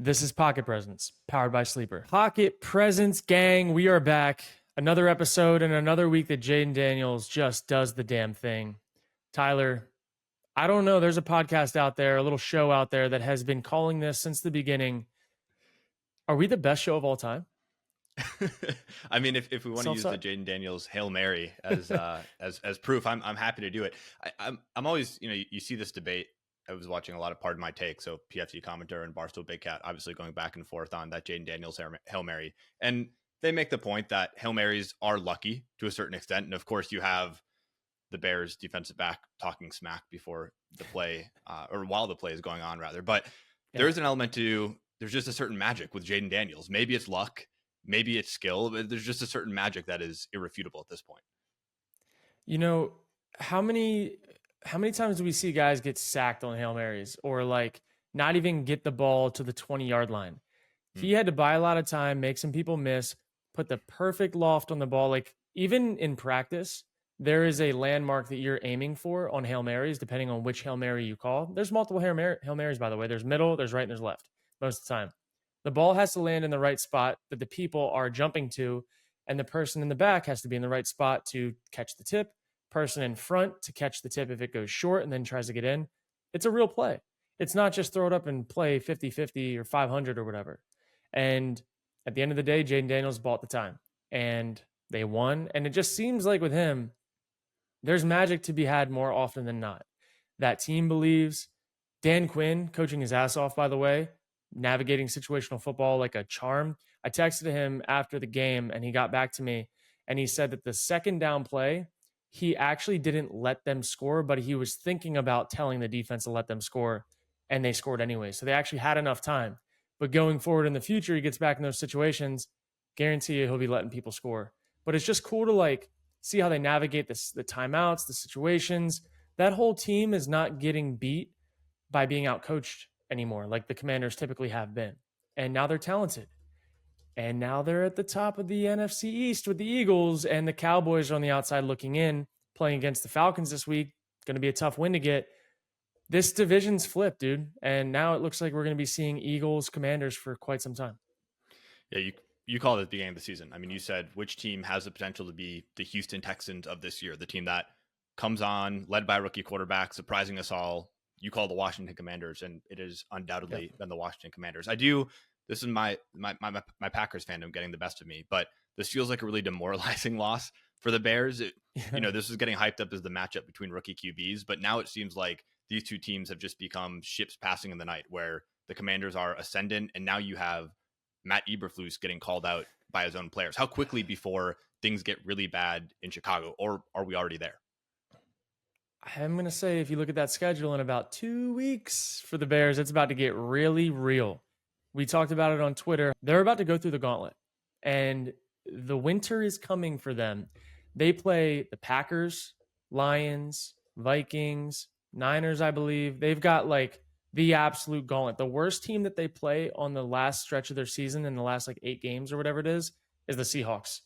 This is Pocket Presents, powered by Sleeper. Pocket Presents, gang, we are back. Another episode and another week that Jayden Daniels just does the damn thing. Tyler, I don't know. There's a podcast out there, a little show out there that has been calling this since the beginning. Are we the best show of all time? I mean, if we want to use the Self-suck? Jayden Daniels Hail Mary as as proof, I'm happy to do it. I'm always, you see this debate. I was watching a lot of Pardon My Take, so PFT commenter and Barstool Big Cat obviously going back and forth on that Jayden Daniels Hail Mary, and they make the point that Hail Marys are lucky to a certain extent, and of course you have the Bears defensive back talking smack before the play, or while the play is going on, rather. But there is an element to, there's just a certain magic with Jayden Daniels. Maybe it's luck, maybe it's skill, but there's just a certain magic that is irrefutable at this point. You know, how many times do we see guys get sacked on Hail Marys or like not even get the ball to the 20-yard line? He had to buy a lot of time, make some people miss, put the perfect loft on the ball. Like even in practice, there is a landmark that you're aiming for on Hail Marys, depending on which Hail Mary you call. There's multiple Hail Marys, by the way. There's middle, there's right, and there's left most of the time. The ball has to land in the right spot that the people are jumping to, and the person in the back has to be in the right spot to catch the tip, person in front to catch the tip if it goes short and then tries to get in. It's a real play. It's not just throw it up and play 50-50 or 500 or whatever. And at the end of the day, Jayden Daniels bought the time and they won. And it just seems like with him, there's magic to be had more often than not. That team believes. Dan Quinn, coaching his ass off, by the way, navigating situational football like a charm. I texted him after the game and he got back to me and he said that the second down play, he actually didn't let them score, but he was thinking about telling the defense to let them score, and they scored anyway. So they actually had enough time. But going forward in the future, he gets back in those situations, guarantee you he'll be letting people score. But it's just cool to like see how they navigate this, the timeouts, the situations. That whole team is not getting beat by being outcoached anymore, like the Commanders typically have been. And now they're talented. And now they're at the top of the NFC East with the Eagles, and the Cowboys are on the outside looking in, playing against the Falcons this week. Going to be a tough win to get. This division's flipped, dude. And now it looks like we're going to be seeing Eagles, Commanders for quite some time. Yeah, you called it at the beginning of the season. I mean, you said which team has the potential to be the Houston Texans of this year, the team that comes on, led by a rookie quarterback, surprising us all. You call the Washington Commanders, and it is undoubtedly been the Washington Commanders. This is my Packers fandom getting the best of me, but this feels like a really demoralizing loss for the Bears. This is getting hyped up as the matchup between rookie QBs, but now it seems like these two teams have just become ships passing in the night, where the Commanders are ascendant, and now you have Matt Eberflus getting called out by his own players. How quickly before things get really bad in Chicago, or are we already there? I'm going to say if you look at that schedule in about 2 weeks for the Bears, it's about to get really real. We talked about it on Twitter. They're about to go through the gauntlet, and the winter is coming for them. They play the Packers, Lions, Vikings, Niners, I believe. They've got like the absolute gauntlet. The worst team that they play on the last stretch of their season in the last like 8 games or whatever it is the Seahawks.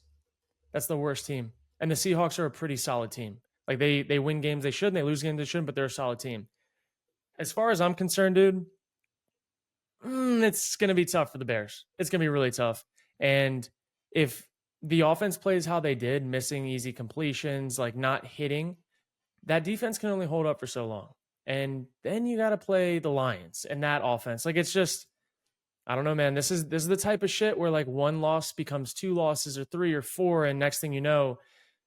That's the worst team. And the Seahawks are a pretty solid team. Like they win games they shouldn't, they lose games they shouldn't, but they're a solid team. As far as I'm concerned, dude, it's going to be tough for the Bears. It's going to be really tough. And if the offense plays how they did, missing easy completions, like not hitting, that defense can only hold up for so long. And then you got to play the Lions and that offense. Like it's just, I don't know, man. This is the type of shit where like one loss becomes 2 losses or 3 or 4. And next thing you know,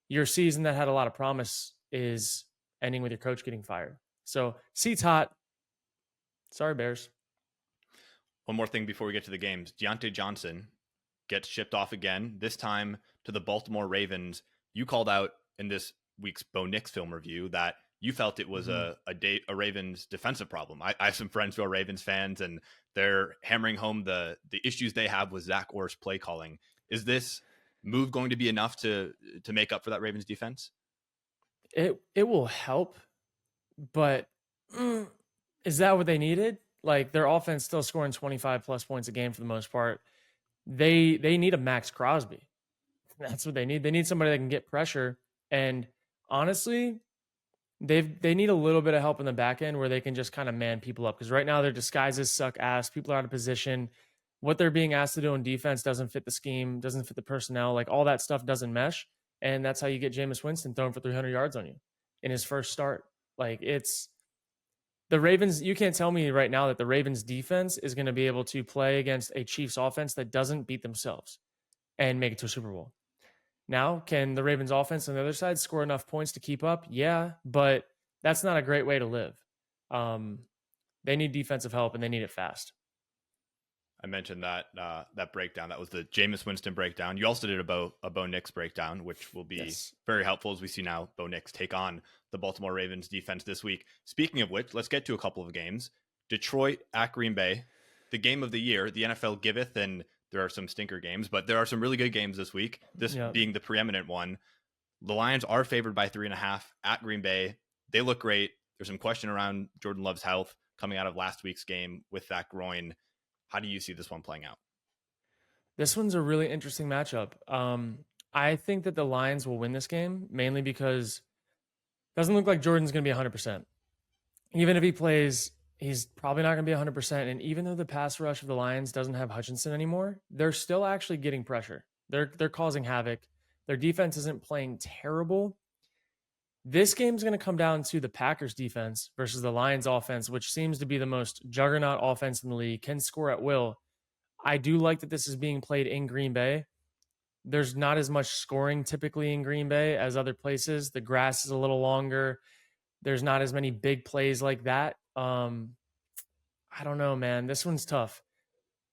your season that had a lot of promise is ending with your coach getting fired. So seat's hot. Sorry, Bears. One more thing before we get to the games. Diontae Johnson gets shipped off again, this time to the Baltimore Ravens. You called out in this week's Bo Nix film review that you felt it was a Ravens defensive problem. I have some friends who are Ravens fans, and they're hammering home the issues they have with Zach Orr's play calling. Is this move going to be enough to make up for that Ravens defense? It will help, but is that what they needed? Like their offense still scoring 25 plus points a game for the most part. They need a Max Crosby. That's what they need. They need somebody that can get pressure. And honestly, They need a little bit of help in the back end where they can just kind of man people up, because right now their disguises suck ass. People are out of position. What they're being asked to do on defense doesn't fit the scheme, doesn't fit the personnel. Like all that stuff doesn't mesh, and that's how you get Jameis Winston thrown for 300 yards on you in his first start. Like it's the Ravens. You can't tell me right now that the Ravens defense is going to be able to play against a Chiefs offense that doesn't beat themselves and make it to a Super Bowl. Now, can the Ravens offense on the other side score enough points to keep up? Yeah, but that's not a great way to live. They need defensive help and they need it fast. I mentioned that that breakdown. That was the Jameis Winston breakdown. You also did a Bo Nix breakdown, which will be very helpful as we see now Bo Nix take on the Baltimore Ravens defense this week. Speaking of which, let's get to a couple of games. Detroit at Green Bay, the game of the year. The NFL giveth, and there are some stinker games, but there are some really good games this week. This being the preeminent one. The Lions are favored by 3.5 at Green Bay. They look great. There's some question around Jordan Love's health coming out of last week's game with that groin. How do you see this one playing out? This one's a really interesting matchup. I think that the Lions will win this game, mainly because it doesn't look like Jordan's going to be 100%. Even if he plays, he's probably not going to be 100%. And even though the pass rush of the Lions doesn't have Hutchinson anymore, they're still actually getting pressure. They're causing havoc. Their defense isn't playing terrible. This game's going to come down to the Packers defense versus the Lions offense, which seems to be the most juggernaut offense in the league, can score at will. I do like that this is being played in Green Bay. There's not as much scoring typically in Green Bay as other places. The grass is a little longer. There's not as many big plays like that. I don't know, man. This one's tough.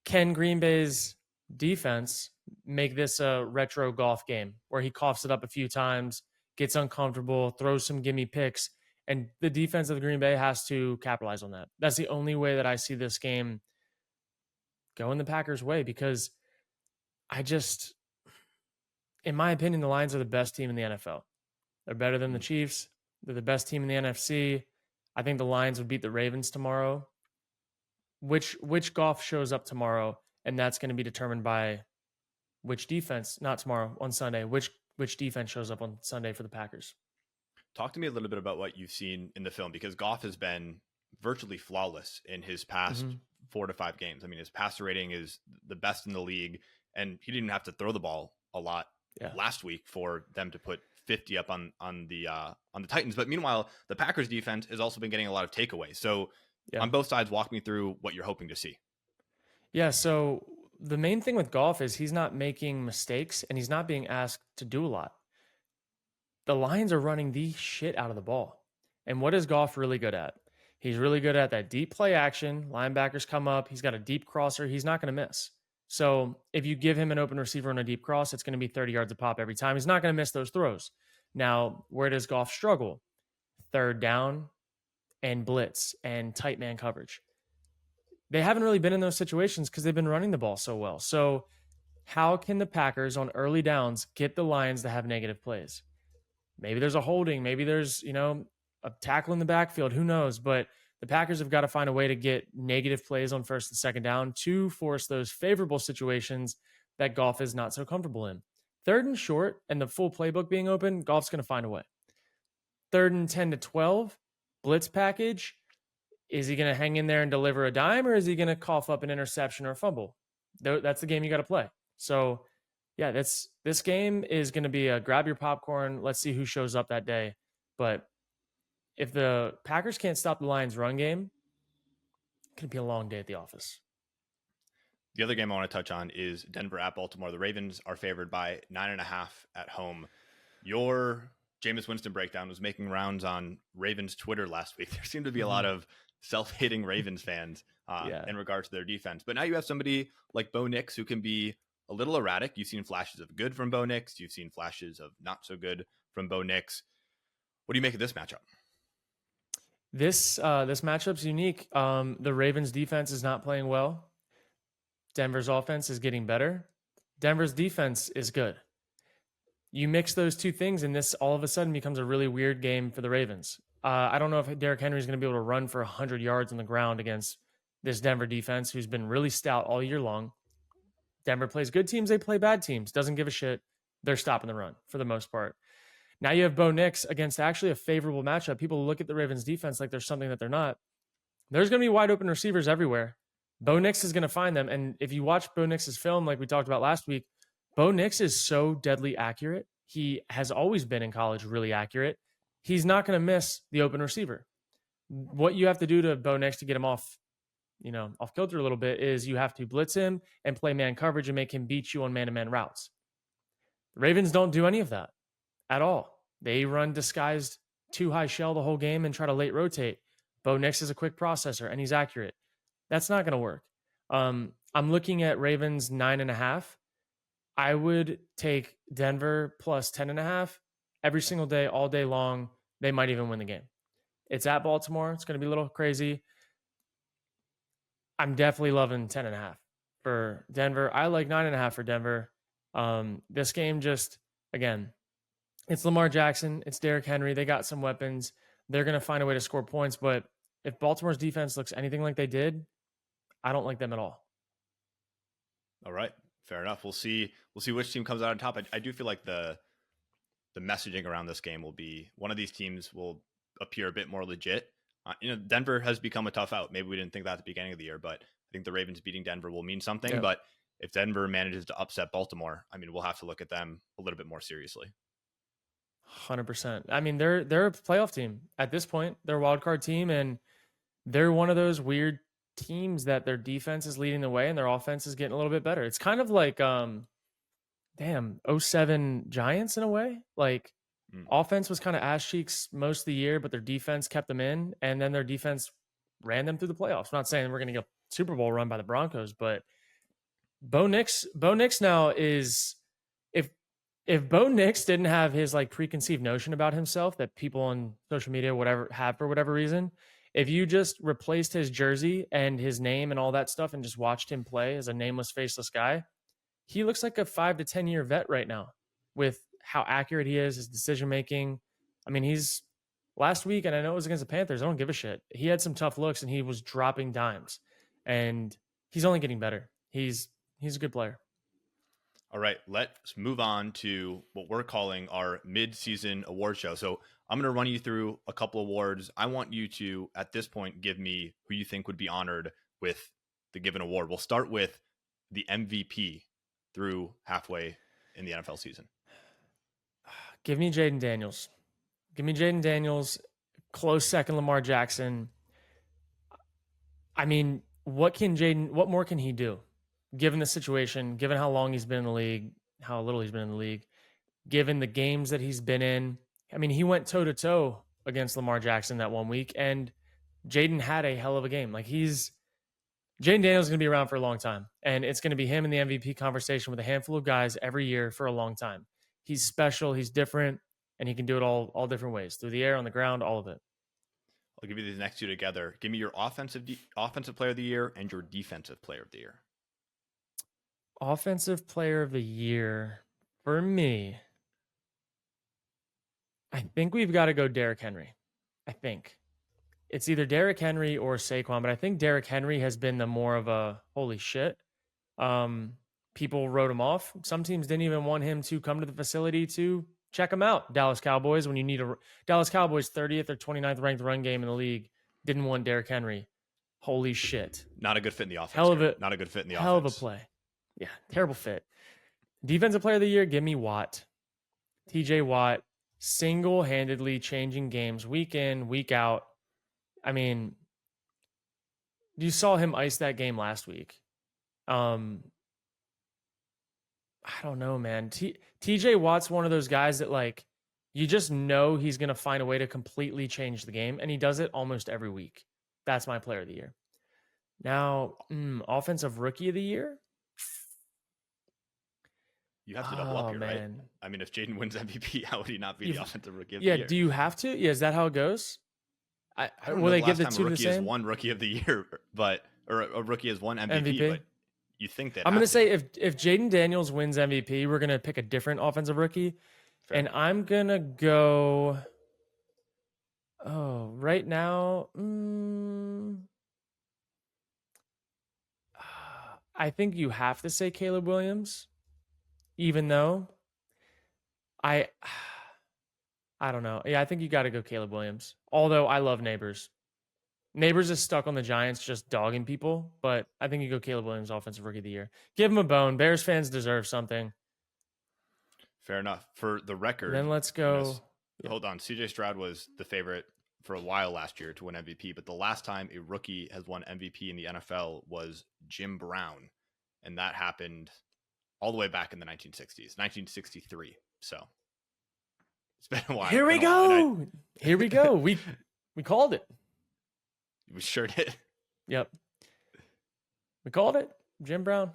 Can Green Bay's defense make this a retro golf game where he coughs it up a few times, gets uncomfortable, throws some gimme picks, and the defense of the Green Bay has to capitalize on that? That's the only way that I see this game going the Packers' way, because in my opinion, the Lions are the best team in the NFL. They're better than the Chiefs. They're the best team in the NFC. I think the Lions would beat the Ravens tomorrow. Which golf shows up tomorrow, and that's going to be determined by which defense, not tomorrow, on Sunday, which defense shows up on Sunday for the Packers. Talk to me a little bit about what you've seen in the film, because Goff has been virtually flawless in his past 4 to 5 games. I mean, his passer rating is the best in the league, and he didn't have to throw the ball a lot last week for them to put 50 up on the Titans. But meanwhile, the Packers defense has also been getting a lot of takeaways. So on both sides, walk me through what you're hoping to see. Yeah, so the main thing with Goff is he's not making mistakes and he's not being asked to do a lot. The Lions are running the shit out of the ball. And what is Goff really good at? He's really good at that deep play action. Linebackers come up. He's got a deep crosser. He's not going to miss. So if you give him an open receiver on a deep cross, it's going to be 30 yards a pop every time. He's not going to miss those throws. Now, where does Goff struggle? Third down and blitz and tight man coverage. They haven't really been in those situations because they've been running the ball so well. So how can the Packers on early downs get the Lions to have negative plays? Maybe there's a holding. Maybe there's, a tackle in the backfield. Who knows? But the Packers have got to find a way to get negative plays on first and second down to force those favorable situations that Goff is not so comfortable in. Third and short and the full playbook being open, Goff's going to find a way. Third and 10 to 12, blitz package. Is he going to hang in there and deliver a dime, or is he going to cough up an interception or a fumble? That's the game you got to play. So, yeah, this game is going to be a grab your popcorn. Let's see who shows up that day. But if the Packers can't stop the Lions' run game, it's going to be a long day at the office. The other game I want to touch on is Denver at Baltimore. The Ravens are favored by 9.5 at home. Your Jameis Winston breakdown was making rounds on Ravens Twitter last week. There seemed to be a lot of self-hating Ravens fans in regards to their defense. But now you have somebody like Bo Nix who can be a little erratic. You've seen flashes of good from Bo Nix. You've seen flashes of not so good from Bo Nix. What do you make of this matchup? This matchup's unique. The Ravens defense is not playing well. Denver's offense is getting better. Denver's defense is good. You mix those two things, and this all of a sudden becomes a really weird game for the Ravens. I don't know if Derrick Henry is going to be able to run for 100 yards on the ground against this Denver defense, who's been really stout all year long. Denver plays good teams. They play bad teams. Doesn't give a shit. They're stopping the run for the most part. Now you have Bo Nix against actually a favorable matchup. People look at the Ravens defense like there's something that they're not. There's going to be wide open receivers everywhere. Bo Nix is going to find them. And if you watch Bo Nix's film, like we talked about last week, Bo Nix is so deadly accurate. He has always been in college really accurate. He's not going to miss the open receiver. What you have to do to Bo Nix to get him off kilter a little bit is you have to blitz him and play man coverage and make him beat you on man-to-man routes. The Ravens don't do any of that at all. They run disguised too high shell the whole game and try to late rotate. Bo Nix is a quick processor and he's accurate. That's not going to work. I'm looking at Ravens 9.5. I would take Denver plus 10.5 every single day, all day long. They might even win the game. It's at Baltimore. It's going to be a little crazy. I'm definitely loving 10.5 for Denver. I like 9.5 for Denver. This game just, again, it's Lamar Jackson. It's Derrick Henry. They got some weapons. They're going to find a way to score points. But if Baltimore's defense looks anything like they did, I don't like them at all. All right. Fair enough. We'll see which team comes out on top. I do feel like the messaging around this game will be one of these teams will appear a bit more legit. Denver has become a tough out. Maybe we didn't think that at the beginning of the year, but I think the Ravens beating Denver will mean something. Yeah. But if Denver manages to upset Baltimore, I mean, we'll have to look at them a little bit more seriously. 100%. I mean, they're a playoff team at this point. They're a wild card team, and they're one of those weird teams that their defense is leading the way and their offense is getting a little bit better. It's kind of like 07 Giants in a way. Like offense was kind of ass cheeks most of the year, but their defense kept them in, and then their defense ran them through the playoffs. I'm not saying we're going to get a Super Bowl run by the Broncos, but Bo Nix now is, if Bo Nix didn't have his like preconceived notion about himself that people on social media have for whatever reason, if you just replaced his jersey and his name and all that stuff and just watched him play as a nameless, faceless guy, he looks like a 5 to 10 year vet right now with how accurate he is, his decision making. I mean, he's last week, and I know it was against the Panthers. I don't give a shit. He had some tough looks and he was dropping dimes, and he's only getting better. He's a good player. All right, let's move on to what we're calling our Midseason Awards Show. So I'm going to run you through a couple awards. I want you to, at this point, give me who you think would be honored with the given award. We'll start with the MVP through halfway in the NFL season. Give me Jayden Daniels. Close second, Lamar Jackson. I mean, what more can he do? Given the situation, given how long he's been in the league, how little he's been in the league, given the games that he's been in. I mean, he went toe-to-toe against Lamar Jackson that one week, and Jayden had a hell of a game. Like Jayden Daniels is going to be around for a long time, and it's going to be him in the MVP conversation with a handful of guys every year for a long time. He's special, he's different, and he can do it all different ways, through the air, on the ground, all of it. I'll give you these next two together. Give me your offensive player of the year and your defensive player of the year. Offensive player of the year for me, I think we've got to go Derrick Henry. I think it's either Derrick Henry or Saquon, but I think Derrick Henry has been the more of a holy shit. People wrote him off. Some teams didn't even want him to come to the facility to check him out. Dallas Cowboys, when you need Dallas Cowboys 30th or 29th ranked run game in the league, didn't want Derrick Henry. Holy shit. Not a good fit in the offense. Not a good fit in the offense. Hell of a play. Yeah, terrible fit. Defensive player of the year, give me Watt. TJ Watt, single-handedly changing games week in, week out. I mean, you saw him ice that game last week. I don't know, man. TJ Watt's one of those guys that, like, you just know he's going to find a way to completely change the game, and he does it almost every week. That's my player of the year. Now, offensive rookie of the year? You have to double up here, right? I mean, if Jayden wins MVP, how would he not be the offensive rookie of the year? Yeah, do you have to? Yeah, is that how it goes? I don't know, they give the two the same? Has one rookie of the year, or a rookie has one MVP. But you think that I'm going to say if Jayden Daniels wins MVP, we're going to pick a different offensive rookie. Fair. And I'm going to go, right now, I think you have to say Caleb Williams, even though I don't know. Yeah, I think you got to go Caleb Williams. Although I love Neighbors. Neighbors is stuck on the Giants just dogging people, but I think you go Caleb Williams, Offensive Rookie of the Year. Give him a bone. Bears fans deserve something. Fair enough. For the record, And then let's go. Hold on. CJ Stroud was the favorite for a while last year to win MVP, but the last time a rookie has won MVP in the NFL was Jim Brown, and that happened all the way back in the 1960s, 1963. So it's been a while. Here we go. Here we go. We called it. We sure did. Yep. We called it. Jim Brown.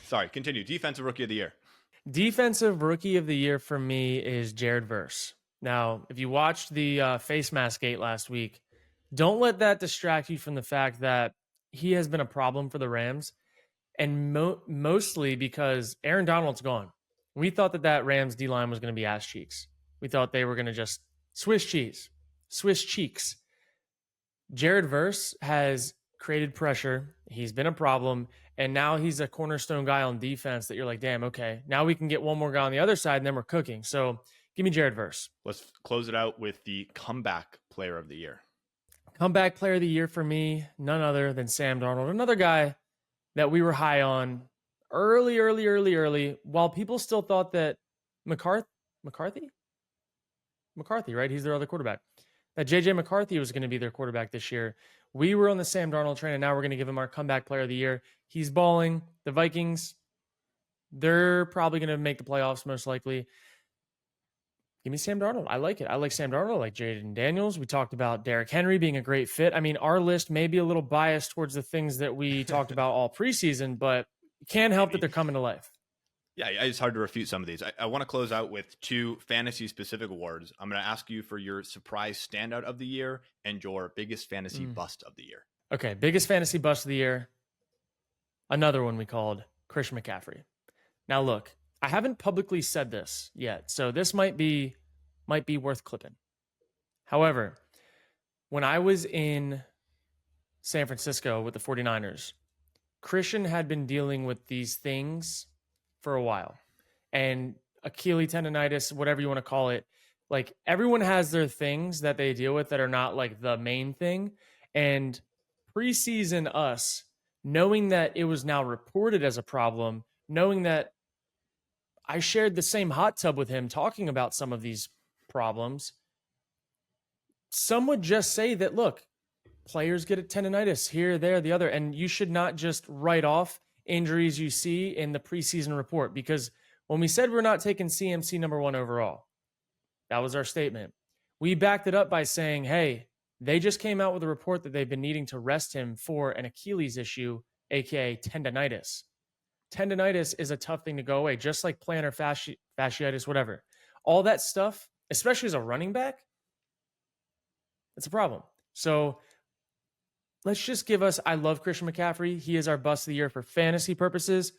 Sorry, continue. Defensive Rookie of the Year. Defensive Rookie of the Year for me is Jared Verse. Now, if you watched the face mask gate last week, don't let that distract you from the fact that he has been a problem for the Rams, and mostly because Aaron Donald's gone. We thought that Rams D-line was going to be ass cheeks. We thought they were going to just Swiss cheeks. Jared Verse has created pressure. He's been a problem. And now he's a cornerstone guy on defense that you're like, damn, okay. Now we can get one more guy on the other side and then we're cooking. So give me Jared Verse. Let's close it out with the Comeback Player of the Year. Comeback Player of the Year for me, none other than Sam Darnold. Another guy that we were high on early, while people still thought that McCarthy, right? He's their other quarterback. That JJ McCarthy was going to be their quarterback this year. We were on the Sam Darnold train, and now we're going to give him our Comeback Player of the Year. He's balling. The Vikings, they're probably going to make the playoffs most likely. Give me Sam Darnold. I like it. I like Sam Darnold. I like Jayden Daniels. We talked about Derrick Henry being a great fit. I mean, our list may be a little biased towards the things that we talked about all preseason, but you can't help that they're coming to life. Yeah, it's hard to refute some of these. I want to close out with 2 fantasy-specific awards. I'm going to ask you for your surprise standout of the year and your biggest fantasy bust of the year. Okay, biggest fantasy bust of the year. Another one we called Christian McCaffrey. Now, look, I haven't publicly said this yet, so this might be worth clipping. However, when I was in San Francisco with the 49ers, Christian had been dealing with these things for a while, and Achilles tendonitis, whatever you want to call it, like everyone has their things that they deal with that are not like the main thing. And preseason us, knowing that it was now reported as a problem, knowing that I shared the same hot tub with him talking about some of these problems, some would just say that, look, players get a tendonitis here, there, the other, and you should not just write off injuries you see in the preseason report, because when we said we're not taking CMC number 1 overall, that was our statement. We backed it up by saying, hey, they just came out with a report that they've been needing to rest him for an Achilles issue, aka tendonitis. Tendonitis is a tough thing to go away, just like plantar fasciitis, whatever. All that stuff, especially as a running back, it's a problem. So let's just give us, I love Christian McCaffrey. He is our bust of the year for fantasy purposes.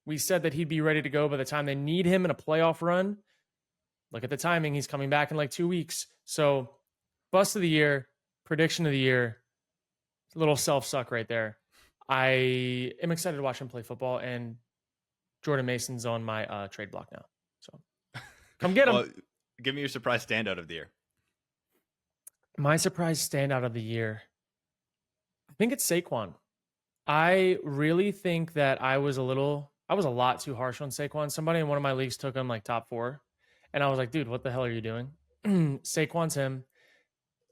We said that he'd be ready to go by the time they need him in a playoff run. Look at the timing. He's coming back in like 2 weeks. So bust of the year, prediction of the year, a little self-suck right there. I am excited to watch him play football, and Jordan Mason's on my trade block now. So come get him. Well, give me your surprise standout of the year. My surprise standout of the year, I think it's Saquon. I really think that I was a lot too harsh on Saquon. Somebody in one of my leagues took him like top 4. And I was like, dude, what the hell are you doing? Saquon's him.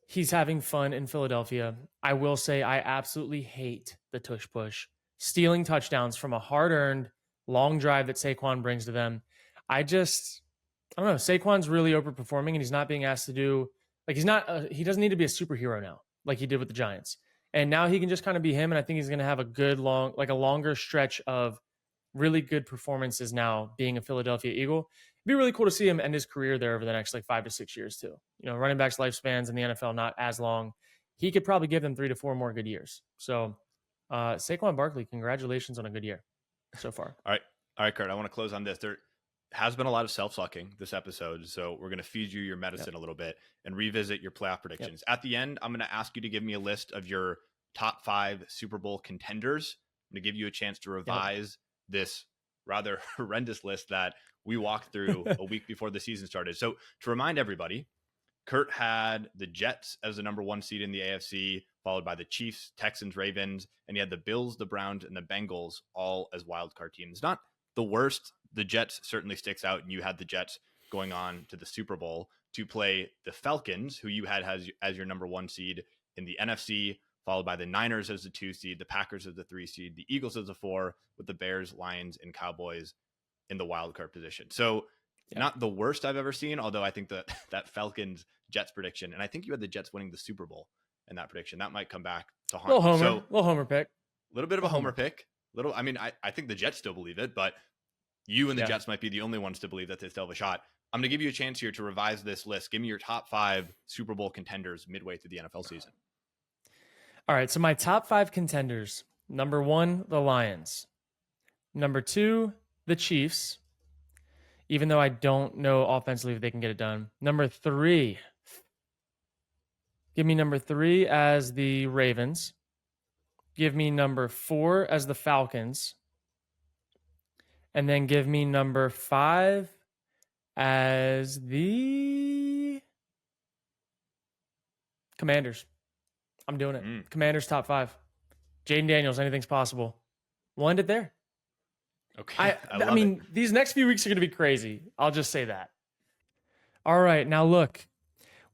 He's having fun in Philadelphia. I will say I absolutely hate the tush push. Stealing touchdowns from a hard-earned long drive that Saquon brings to them. I don't know. Saquon's really overperforming, and he's not being asked to do, like, he doesn't need to be a superhero now, like he did with the Giants. And now he can just kind of be him, and I think he's going to have a longer stretch of really good performances now being a Philadelphia Eagle. It'd be really cool to see him end his career there over the next like 5 to 6 years too. You know, running backs' lifespans in the NFL not as long. He could probably give them 3 to 4 more good years. So Saquon Barkley, congratulations on a good year so far. All right, Kurt, I want to close on this. There has been a lot of self-sucking this episode, so we're going to feed you your medicine a little bit and revisit your playoff predictions. At the end, I'm going to ask you to give me a list of your top 5 Super Bowl contenders. I'm going to give you a chance to revise this rather horrendous list that we walked through a week before the season started. So to remind everybody, Kurt had the Jets as the number 1 seed in the AFC, followed by the Chiefs, Texans, Ravens, and he had the Bills, the Browns, and the Bengals all as wildcard teams. Not the worst. The Jets certainly sticks out, and you had the Jets going on to the Super Bowl to play the Falcons, who you had as your number 1 seed in the NFC, followed by the Niners as the 2 seed, the Packers as the 3 seed, the Eagles as the 4, with the Bears, Lions, and Cowboys in the wildcard position. So not the worst I've ever seen, although I think that Falcons Jets prediction, and I think you had the Jets winning the Super Bowl in that prediction, that might come back to haunt you. So little homer pick. A little bit of a homer pick. I think the Jets still believe it, but you and the Jets might be the only ones to believe that they still have a shot. I'm going to give you a chance here to revise this list. Give me your top 5 Super Bowl contenders midway through the NFL season. All right, so my top 5 contenders. Number 1, the Lions. Number 2, the Chiefs, even though I don't know offensively if they can get it done. Number 3, give me number 3 as the Ravens. Give me number 4 as the Falcons. And then give me number 5 as the Commanders. I'm doing it. Commanders top 5. Jayden Daniels, anything's possible. We'll end it there. Okay. I mean, these next few weeks are going to be crazy. I'll just say that. All right. Now, look,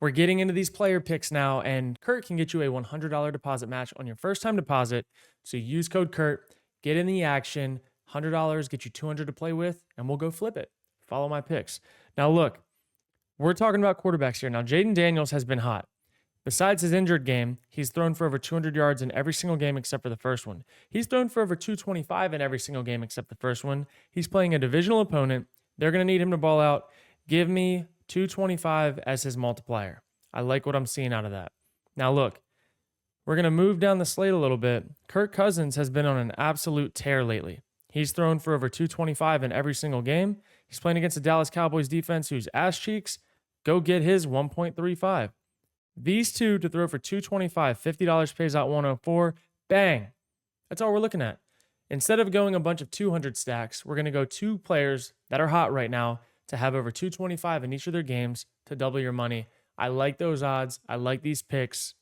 we're getting into these player picks now, and Kurt can get you a $100 deposit match on your first time deposit. So use code Kurt, get in the action. $100, get you $200 to play with, and we'll go flip it. Follow my picks. Now, look, we're talking about quarterbacks here. Now, Jayden Daniels has been hot. Besides his injured game, he's thrown for over 200 yards in every single game except for the first one. He's thrown for over 225 in every single game except the first one. He's playing a divisional opponent. They're going to need him to ball out. Give me 225 as his multiplier. I like what I'm seeing out of that. Now, look, we're going to move down the slate a little bit. Kirk Cousins has been on an absolute tear lately. He's thrown for over 225 in every single game. He's playing against the Dallas Cowboys defense who's ass cheeks. Go get his 1.35. These two to throw for 225, $50 pays out 104. Bang. That's all we're looking at. Instead of going a bunch of 200 stacks, we're going to go 2 players that are hot right now to have over 225 in each of their games to double your money. I like those odds. I like these picks.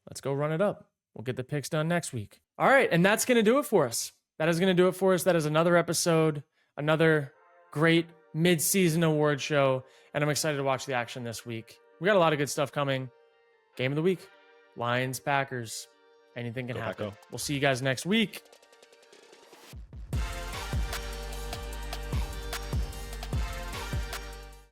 Let's go run it up. We'll get the picks done next week. All right, and that's going to do it for us. That is going to do it for us. That is another episode, another great Midseason Awards Show, and I'm excited to watch the action this week. We got a lot of good stuff coming. Game of the week, Lions, Packers. Anything can happen. We'll see you guys next week.